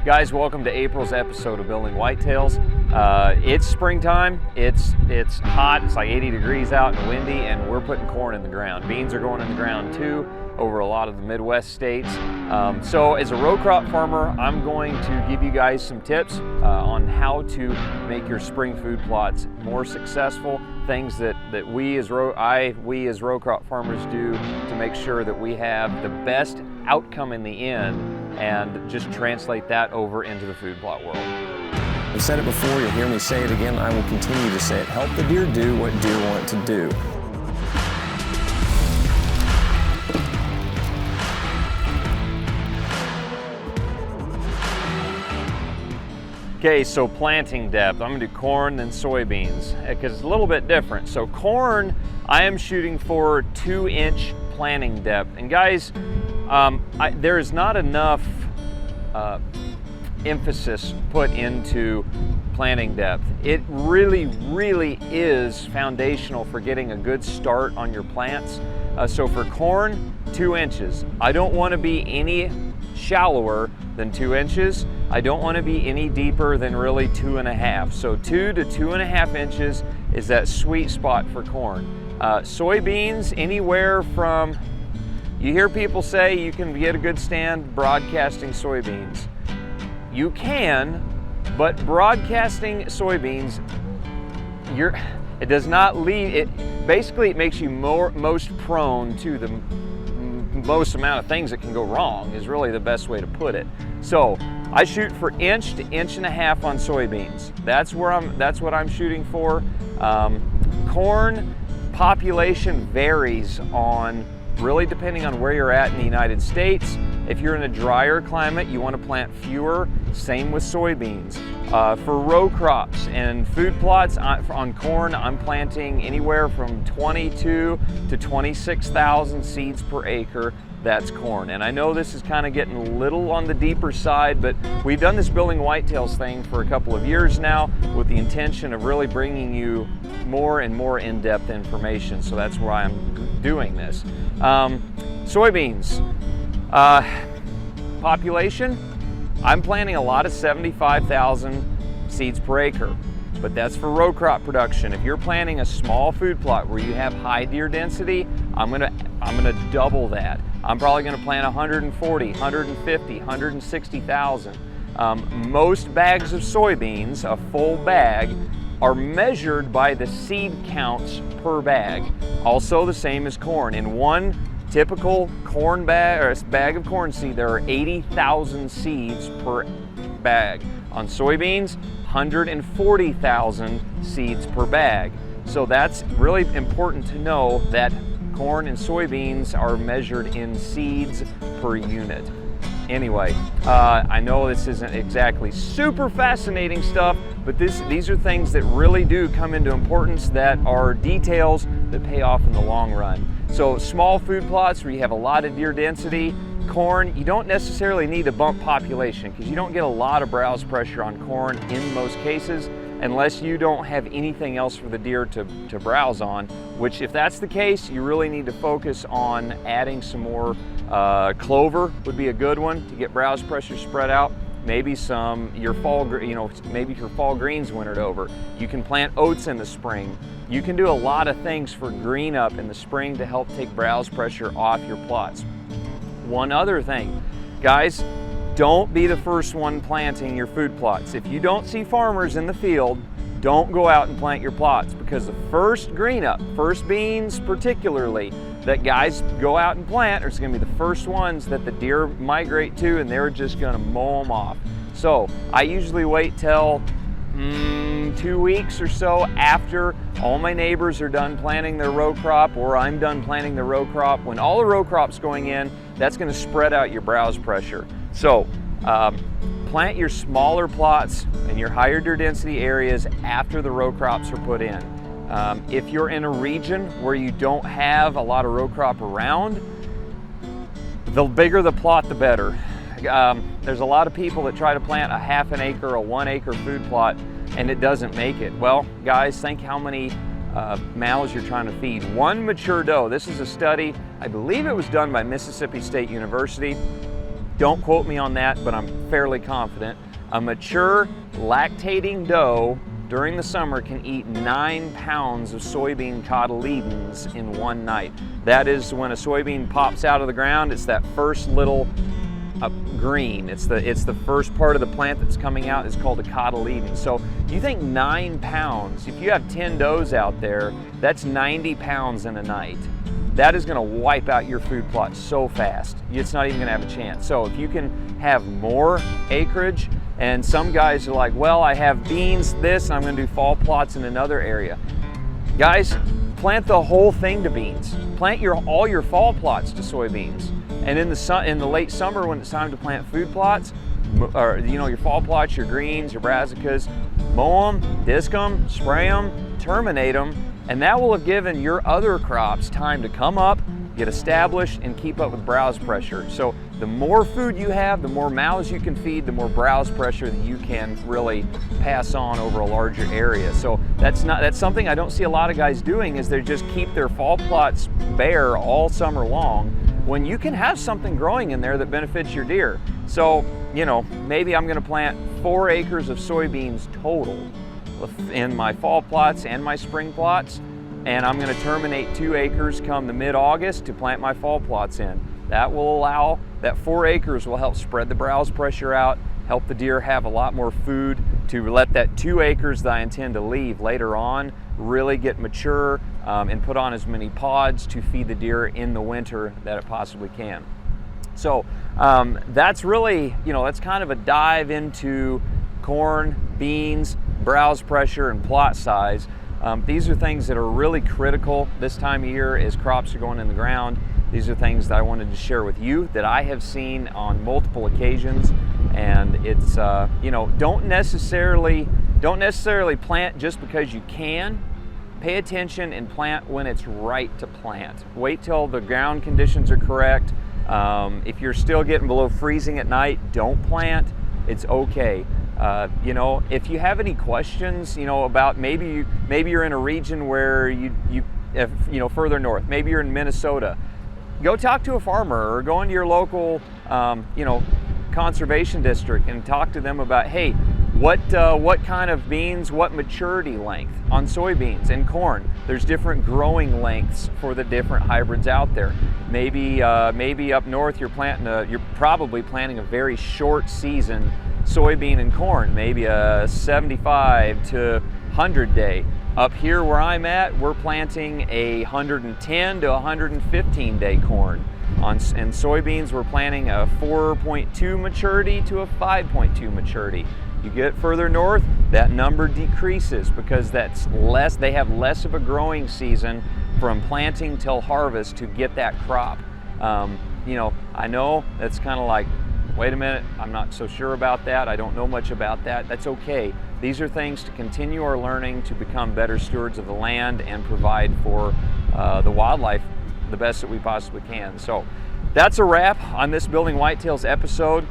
Guys, welcome to April's episode of Building Whitetails. It's springtime, it's hot, it's like 80 degrees out and windy, and we're putting corn in the ground. Beans are going in the ground too over a lot of the Midwest states. So as a row crop farmer, I'm going to give you guys some tips on how to make your spring food plots more successful, things that we as row crop farmers do to make sure that we have the best outcome in the end, and just translate that over into the food plot world. I've said it before, you'll hear me say it again, I will continue to say it. Help the deer do what deer want to do. Okay, so planting depth. I'm gonna do corn and soybeans because it's a little bit different. So corn, I am shooting for 2-inch planting depth. And guys, there is not enough emphasis put into planting depth. It really is foundational for getting a good start on your plants. So for corn, 2 inches. I don't want to be any shallower than 2 inches. I don't want to be any deeper than really 2.5. So 2 to 2.5 inches is that sweet spot for corn. Soybeans, anywhere from, you hear people say you can get a good stand broadcasting soybeans. You can, but broadcasting soybeans, it does not lead, basically it makes you most prone to the most amount of things that can go wrong, is really the best way to put it. So I shoot for 1 to 1.5 inches on soybeans. That's what I'm shooting for. Corn population varies on, really depending on where you're at in the United States. If you're in a drier climate, you want to plant fewer. Same with soybeans. For row crops and food plots on corn, I'm planting anywhere from 22 to 26,000 seeds per acre. That's corn. And I know this is kind of getting a little on the deeper side, but we've done this Building Whitetails thing for a couple of years now with the intention of really bringing you more and more in-depth information. So that's why I'm doing this. Soybeans. Population, I'm planting a lot of 75,000 seeds per acre, but that's for row crop production. If you're planting a small food plot where you have high deer density, I'm gonna double that. I'm probably gonna plant 140, 150, 160,000. Most bags of soybeans, a full bag, are measured by the seed counts per bag. Also the same as corn. In one typical corn bag, or a bag of corn seed, there are 80,000 seeds per bag. On soybeans, 140,000 seeds per bag. So that's really important to know that corn and soybeans are measured in seeds per unit. Anyway, I know this isn't exactly super fascinating stuff, but these are things that really do come into importance, that are details that pay off in the long run. So small food plots where you have a lot of deer density, corn, you don't necessarily need to bump population because you don't get a lot of browse pressure on corn in most cases, unless you don't have anything else for the deer to browse on, which if that's the case, you really need to focus on adding some more clover would be a good one to get browse pressure spread out. Maybe your fall greens wintered over. You can plant oats in the spring. You can do a lot of things for green up in the spring to help take browse pressure off your plots. One other thing, guys, don't be the first one planting your food plots. If you don't see farmers in the field, don't go out and plant your plots, because the first green up, first beans particularly, that guys go out and plant are going to be the first ones that the deer migrate to, and they're just going to mow them off. So I usually wait till 2 weeks or so after all my neighbors are done planting their row crop, or I'm done planting the row crop. When all the row crop's going in, that's going to spread out your browse pressure. So plant your smaller plots in your higher deer density areas after the row crops are put in. If you're in a region where you don't have a lot of row crop around, the bigger the plot, the better. There's a lot of people that try to plant a 1/2 acre, a 1 acre food plot, and it doesn't make it. Well, guys, think how many mouths you're trying to feed. One mature doe, this is a study, I believe it was done by Mississippi State University. Don't quote me on that, but I'm fairly confident. A mature lactating doe during the summer can eat 9 pounds of soybean cotyledons in one night. That is when a soybean pops out of the ground. It's that first little green. It's the first part of the plant that's coming out. It's called a cotyledon. So you think 9 pounds, if you have 10 does out there, that's 90 pounds in a night. That is going to wipe out your food plot so fast. It's not even going to have a chance. So if you can have more acreage, and some guys are like, well, I have beans this, and I'm going to do fall plots in another area. Guys, plant the whole thing to beans. Plant all your fall plots to soybeans. And in the late summer, when it's time to plant food plots, or your fall plots, your greens, your brassicas, mow them, disc them, spray them, terminate them, and that will have given your other crops time to come up, get established, and keep up with browse pressure. So the more food you have, the more mouths you can feed, the more browse pressure that you can really pass on over a larger area. So that's something I don't see a lot of guys doing, is they just keep their fall plots bare all summer long, when you can have something growing in there that benefits your deer. So, maybe I'm gonna plant 4 acres of soybeans total in my fall plots and my spring plots, and I'm gonna terminate 2 acres come the mid-August to plant my fall plots in. That will allow, that 4 acres will help spread the browse pressure out, help the deer have a lot more food to let that 2 acres that I intend to leave later on really get mature and put on as many pods to feed the deer in the winter that it possibly can. So that's really, that's kind of a dive into corn, beans, browse pressure, and plot size. These are things that are really critical this time of year as crops are going in the ground. These are things that I wanted to share with you that I have seen on multiple occasions, and it's don't necessarily plant just because you can. Pay attention and plant when it's right to plant. Wait till the ground conditions are correct. If you're still getting below freezing at night, don't plant. It's okay. If you have any questions, about maybe you're in a region where further north, maybe you're in Minnesota, go talk to a farmer or go into your local, conservation district and talk to them about, hey, what kind of beans, what maturity length on soybeans and corn. There's different growing lengths for the different hybrids out there. Maybe up north you're probably planting a very short season soybean and corn, maybe a 75 to 100 day. Up here where I'm at, we're planting a 110 to 115 day corn. And soybeans, we're planting a 4.2 maturity to a 5.2 maturity. You get further north, that number decreases because that's less. They have less of a growing season from planting till harvest to get that crop. I know that's kind of like, wait a minute, I'm not so sure about that. I don't know much about that. That's okay. These are things to continue our learning to become better stewards of the land and provide for the wildlife the best that we possibly can. So that's a wrap on this Building Whitetails episode.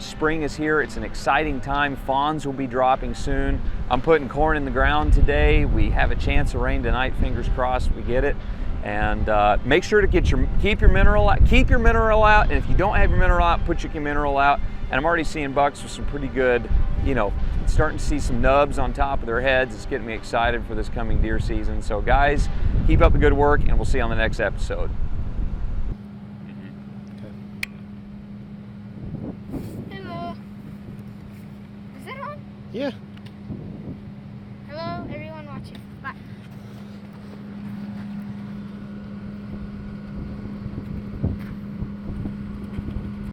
Spring is here. It's an exciting time. Fawns will be dropping soon. I'm putting corn in the ground today. We have a chance of rain tonight. Fingers crossed we get it. And make sure to keep your mineral out. Keep your mineral out. And if you don't have your mineral out, put your mineral out. And I'm already seeing bucks with some pretty good, starting to see some nubs on top of their heads. It's getting me excited for this coming deer season. So guys, keep up the good work, and we'll see you on the next episode. Hello. Is that on? Yeah. Hello, everyone watching. Bye.